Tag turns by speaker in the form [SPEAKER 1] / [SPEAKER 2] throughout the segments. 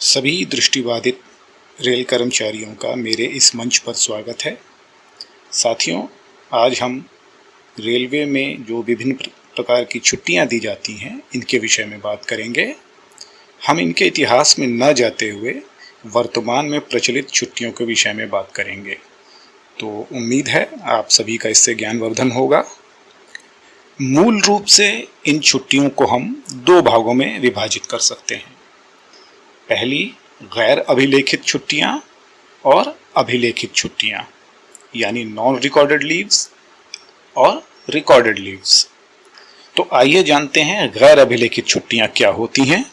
[SPEAKER 1] सभी दृष्टिबाधित रेल कर्मचारियों का मेरे इस मंच पर स्वागत है। साथियों, आज हम रेलवे में जो विभिन्न प्रकार की छुट्टियां दी जाती हैं इनके विषय में बात करेंगे। हम इनके इतिहास में न जाते हुए वर्तमान में प्रचलित छुट्टियों के विषय में बात करेंगे। तो उम्मीद है आप सभी का इससे ज्ञानवर्धन होगा। मूल रूप से इन छुट्टियों को हम दो भागों में विभाजित कर सकते हैं। पहली गैर अभिलेखित छुट्टियां और अभिलेखित छुट्टियां, यानी नॉन रिकॉर्डेड लीव्स और रिकॉर्डेड लीव्स। तो आइए जानते हैं गैर अभिलेखित छुट्टियां क्या होती हैं।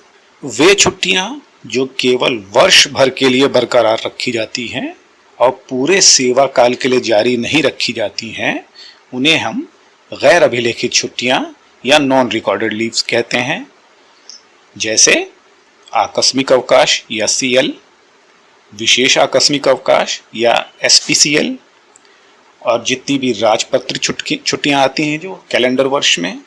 [SPEAKER 1] वे छुट्टियां जो केवल वर्ष भर के लिए बरकरार रखी जाती हैं और पूरे सेवा काल के लिए जारी नहीं रखी जाती हैं, उन्हें हम गैर अभिलेखित छुट्टियां या नॉन रिकॉर्डेड लीव्स कहते हैं। जैसे आकस्मिक अवकाश या सीएल, विशेष आकस्मिक अवकाश या एसपीसीएल, और जितनी भी राजपत्रित छुट्टियां आती हैं जो कैलेंडर वर्ष में,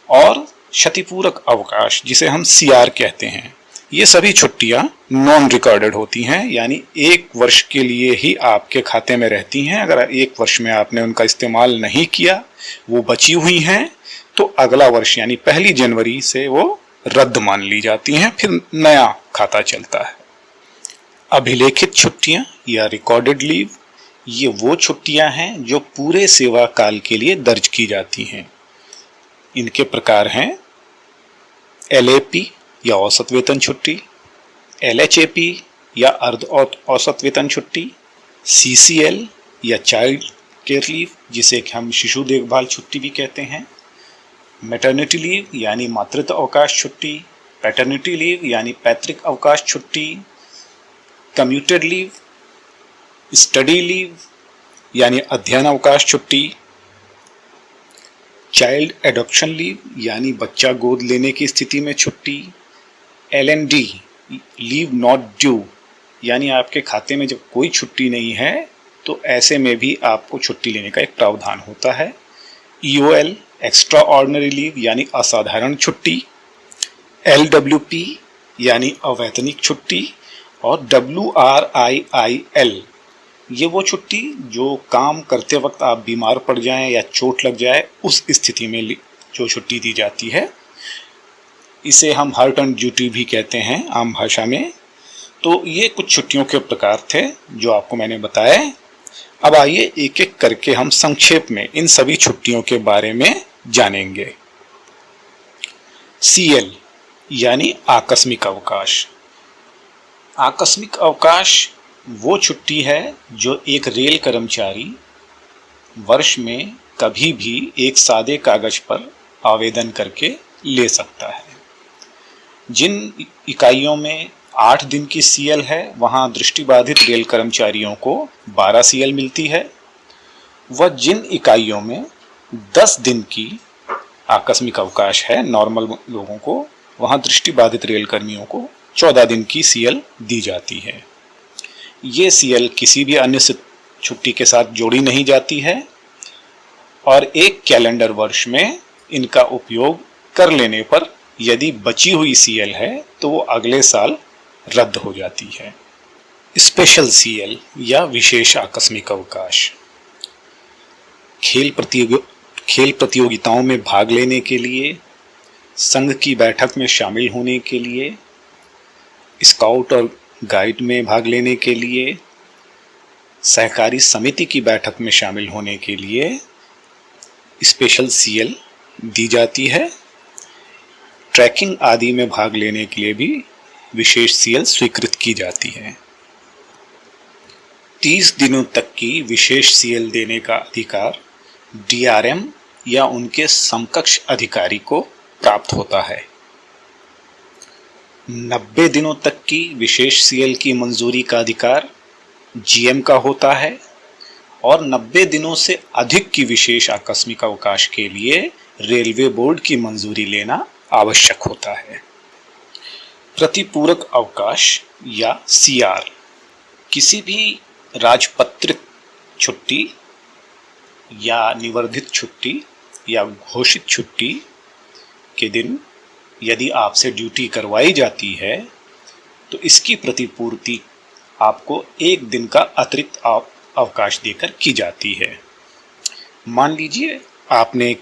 [SPEAKER 1] और क्षतिपूरक अवकाश जिसे हम सीआर कहते हैं। ये सभी छुट्टियां नॉन रिकॉर्डेड होती हैं, यानी एक वर्ष के लिए ही आपके खाते में रहती हैं। अगर एक वर्ष में आपने उनका इस्तेमाल नहीं किया, वो बची हुई हैं, तो अगला वर्ष यानी 1 जनवरी से वो रद्द मान ली जाती हैं, फिर नया खाता चलता है। अभिलेखित छुट्टियां या रिकॉर्डेड लीव, ये वो छुट्टियां हैं जो पूरे सेवा काल के लिए दर्ज की जाती हैं। इनके प्रकार हैं एलएपी या औसत वेतन छुट्टी, एलएचएपी या अर्ध औसत वेतन छुट्टी, सीसीएल या चाइल्ड केयर लीव जिसे हम शिशु देखभाल छुट्टी भी कहते हैं, मैटरनिटी लीव यानी मातृत्व अवकाश छुट्टी, पैटर्निटी लीव यानी पैतृक अवकाश छुट्टी, कम्यूटेड लीव, स्टडी लीव यानी अध्ययन अवकाश छुट्टी, चाइल्ड एडॉप्शन लीव यानी बच्चा गोद लेने की स्थिति में छुट्टी, एलएनडी लीव नॉट ड्यू यानी आपके खाते में जब कोई छुट्टी नहीं है तो ऐसे में भी आपको छुट्टी लेने का एक प्रावधान होता है, ईओएल एक्स्ट्रा ऑर्डिनरी लीव यानी असाधारण छुट्टी, एलडब्ल्यूपी यानी अवैतनिक छुट्टी, और डब्ल्यूआरआईआईएल ये वो छुट्टी जो काम करते वक्त आप बीमार पड़ जाएं या चोट लग जाए उस स्थिति में जो छुट्टी दी जाती है। इसे हम हर्ट एंड ड्यूटी भी कहते हैं आम भाषा में। तो ये कुछ छुट्टियों के प्रकार थे जो आपको मैंने बताए। अब आइए एक एक करके हम संक्षेप में इन सभी छुट्टियों के बारे में जानेंगे। सीएल यानी आकस्मिक अवकाश। आकस्मिक अवकाश वो छुट्टी है जो एक रेल कर्मचारी वर्ष में कभी भी एक सादे कागज पर आवेदन करके ले सकता है। जिन इकाइयों में 8 दिन की सीएल है, वहां दृष्टिबाधित रेल कर्मचारियों को 12 सीएल मिलती है। वह जिन इकाइयों में 10 दिन की आकस्मिक अवकाश है नॉर्मल लोगों को, वहां दृष्टिबाधित रेल कर्मियों को 14 दिन की सीएल दी जाती है। ये सीएल किसी भी अन्य छुट्टी के साथ जोड़ी नहीं जाती है और एक कैलेंडर वर्ष में इनका उपयोग कर लेने पर यदि बची हुई सीएल है तो वो अगले साल रद्द हो जाती है। स्पेशल सीएल या विशेष आकस्मिक अवकाश। खेल प्रतियोगिताओं में भाग लेने के लिए, संघ की बैठक में शामिल होने के लिए, स्काउट और गाइड में भाग लेने के लिए, सहकारी समिति की बैठक में शामिल होने के लिए स्पेशल सीएल दी जाती है। ट्रैकिंग आदि में भाग लेने के लिए भी विशेष सीएल स्वीकृत की जाती है। 30 दिनों तक की विशेष सीएल देने का अधिकार डीआरएम या उनके समकक्ष अधिकारी को प्राप्त होता है। 90 दिनों तक की विशेष सीएल की मंजूरी का अधिकार जीएम का होता है और 90 दिनों से अधिक की विशेष आकस्मिक अवकाश के लिए रेलवे बोर्ड की मंजूरी लेना आवश्यक होता है। प्रतिपूरक अवकाश या सीआर। किसी भी राजपत्रित छुट्टी या निवर्धित छुट्टी या घोषित छुट्टी के दिन यदि आपसे ड्यूटी करवाई जाती है तो इसकी प्रतिपूर्ति आपको एक दिन का अतिरिक्त अवकाश देकर की जाती है। मान लीजिए आपने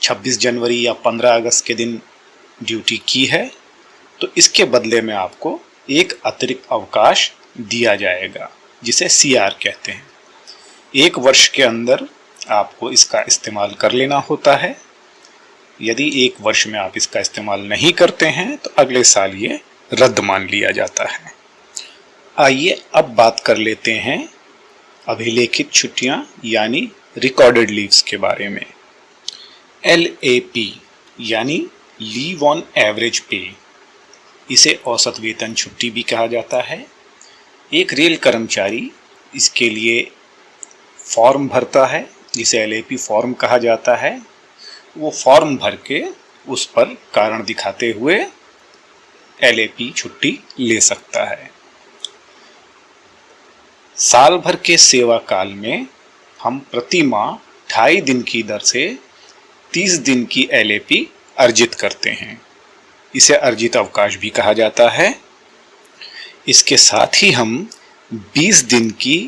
[SPEAKER 1] 26 जनवरी या 15 अगस्त के दिन ड्यूटी की है, तो इसके बदले में आपको एक अतिरिक्त अवकाश दिया जाएगा, जिसे CR कहते हैं। एक वर्ष के अंदर आपको इसका इस्तेमाल कर लेना होता है। यदि एक वर्ष में आप इसका इस्तेमाल नहीं करते हैं तो अगले साल ये रद्द मान लिया जाता है। आइए अब बात कर लेते हैं अभिलेखित छुट्टियां यानी रिकॉर्डेड लीव्स के बारे में। LAP यानी लीव ऑन एवरेज पे, इसे औसत वेतन छुट्टी भी कहा जाता है। एक रेल कर्मचारी इसके लिए फॉर्म भरता है, जिसे LAP फॉर्म कहा जाता है। वो फॉर्म भर के उस पर कारण दिखाते हुए LAP छुट्टी ले सकता है। साल भर के सेवा काल में हम प्रति माह 2.5 दिन की दर से 30 दिन की LAP अर्जित करते हैं। इसे अर्जित अवकाश भी कहा जाता है। इसके साथ ही हम 20 दिन की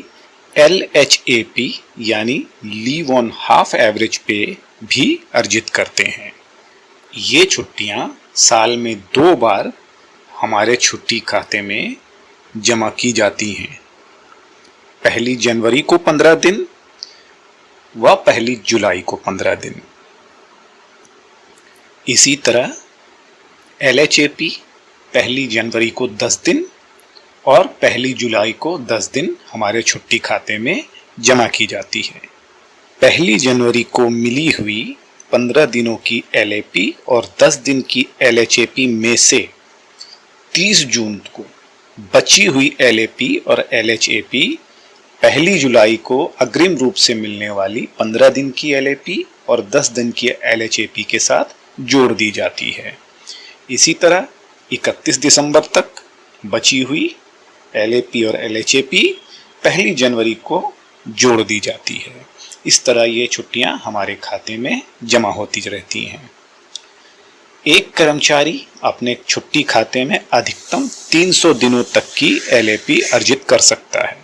[SPEAKER 1] LHAP यानी लीव ऑन हाफ एवरेज पे भी अर्जित करते हैं। ये छुट्टियां साल में 2 बार हमारे छुट्टी खाते में जमा की जाती हैं। 1 जनवरी को 15 दिन व 1 जुलाई को 15 दिन। इसी तरह LHAP 1 जनवरी को 10 दिन और 1 जुलाई को 10 दिन हमारे छुट्टी खाते में जमा की जाती है। 1 जनवरी को मिली हुई 15 दिनों की LAP और 10 दिन की LHAP में से 30 जून को बची हुई LAP और LHAP 1 जुलाई को अग्रिम रूप से मिलने वाली 15 दिन की LAP और 10 दिन की LHAP के साथ जोड़ दी जाती है। इसी तरह 31 दिसंबर तक बची हुई LAP और LHAP 1 जनवरी को जोड़ दी जाती है। इस तरह ये छुट्टियां हमारे खाते में जमा होती रहती हैं। एक कर्मचारी अपने छुट्टी खाते में अधिकतम 300 दिनों तक की LAP अर्जित कर सकता है।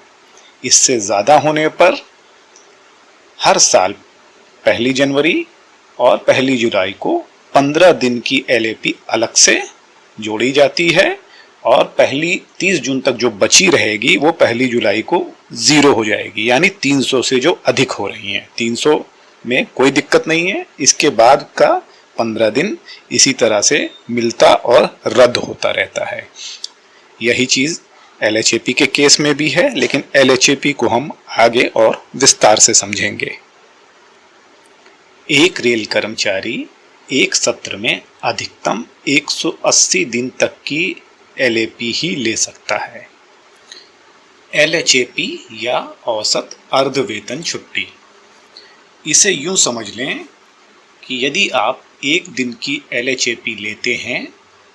[SPEAKER 1] इससे ज़्यादा होने पर हर साल 1 जनवरी और 1 जुलाई को 15 दिन की LAP अलग से जोड़ी जाती है और 30 जून तक जो बची रहेगी वो 1 जुलाई को 0 हो जाएगी, यानी 300 से जो अधिक हो रही हैं। 300 में कोई दिक्कत नहीं है। इसके बाद का 15 दिन इसी तरह से मिलता और रद्द होता रहता है। यही चीज़ LHAP के केस में भी है, लेकिन LHAP को हम आगे और विस्तार से समझेंगे। एक रेल कर्मचारी एक सत्र में अधिकतम 180 दिन तक की LAP ही ले सकता है। LHAP या औसत अर्ध वेतन छुट्टी, इसे यूं समझ लें कि यदि आप एक दिन की LHAP लेते हैं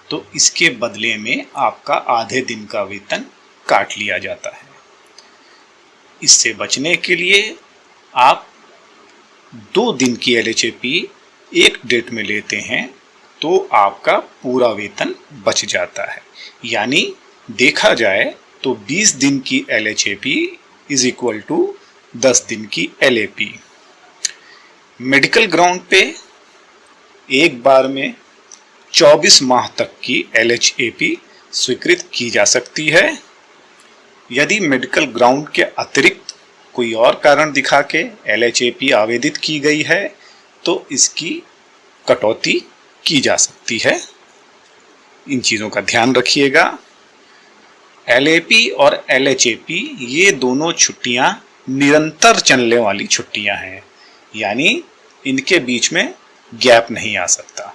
[SPEAKER 1] तो इसके बदले में आपका आधे दिन का वेतन काट लिया जाता है। इससे बचने के लिए आप 2 दिन की LHAP एक डेट में लेते हैं तो आपका पूरा वेतन बच जाता है। यानी देखा जाए तो 20 दिन की LHAP इज इक्वल टू 10 दिन की LAP। मेडिकल ग्राउंड पे एक बार में 24 माह तक की LHAP स्वीकृत की जा सकती है। यदि मेडिकल ग्राउंड के अतिरिक्त कोई और कारण दिखा के LHAP आवेदित की गई है तो इसकी कटौती की जा सकती है। इन चीज़ों का ध्यान रखिएगा। LAP और LHAP ये दोनों छुट्टियां निरंतर चलने वाली छुट्टियां हैं, यानी इनके बीच में गैप नहीं आ सकता।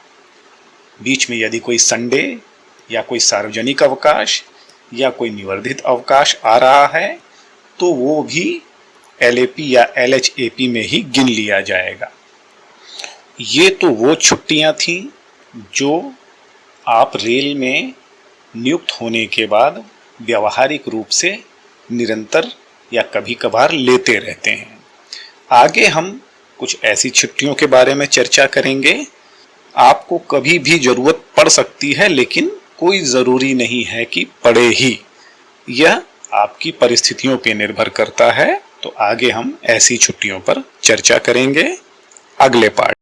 [SPEAKER 1] बीच में यदि कोई संडे या कोई सार्वजनिक अवकाश या कोई निवर्धित अवकाश आ रहा है तो वो भी LAP या LHAP में ही गिन लिया जाएगा। ये तो वो छुट्टियां थीं जो आप रेल में नियुक्त होने के बाद व्यावहारिक रूप से निरंतर या कभी कभार लेते रहते हैं। आगे हम कुछ ऐसी छुट्टियों के बारे में चर्चा करेंगे आपको कभी भी जरूरत पड़ सकती है, लेकिन कोई ज़रूरी नहीं है कि पड़े ही, यह आपकी परिस्थितियों पे निर्भर करता है। तो आगे हम ऐसी छुट्टियों पर चर्चा करेंगे अगले पार्ट।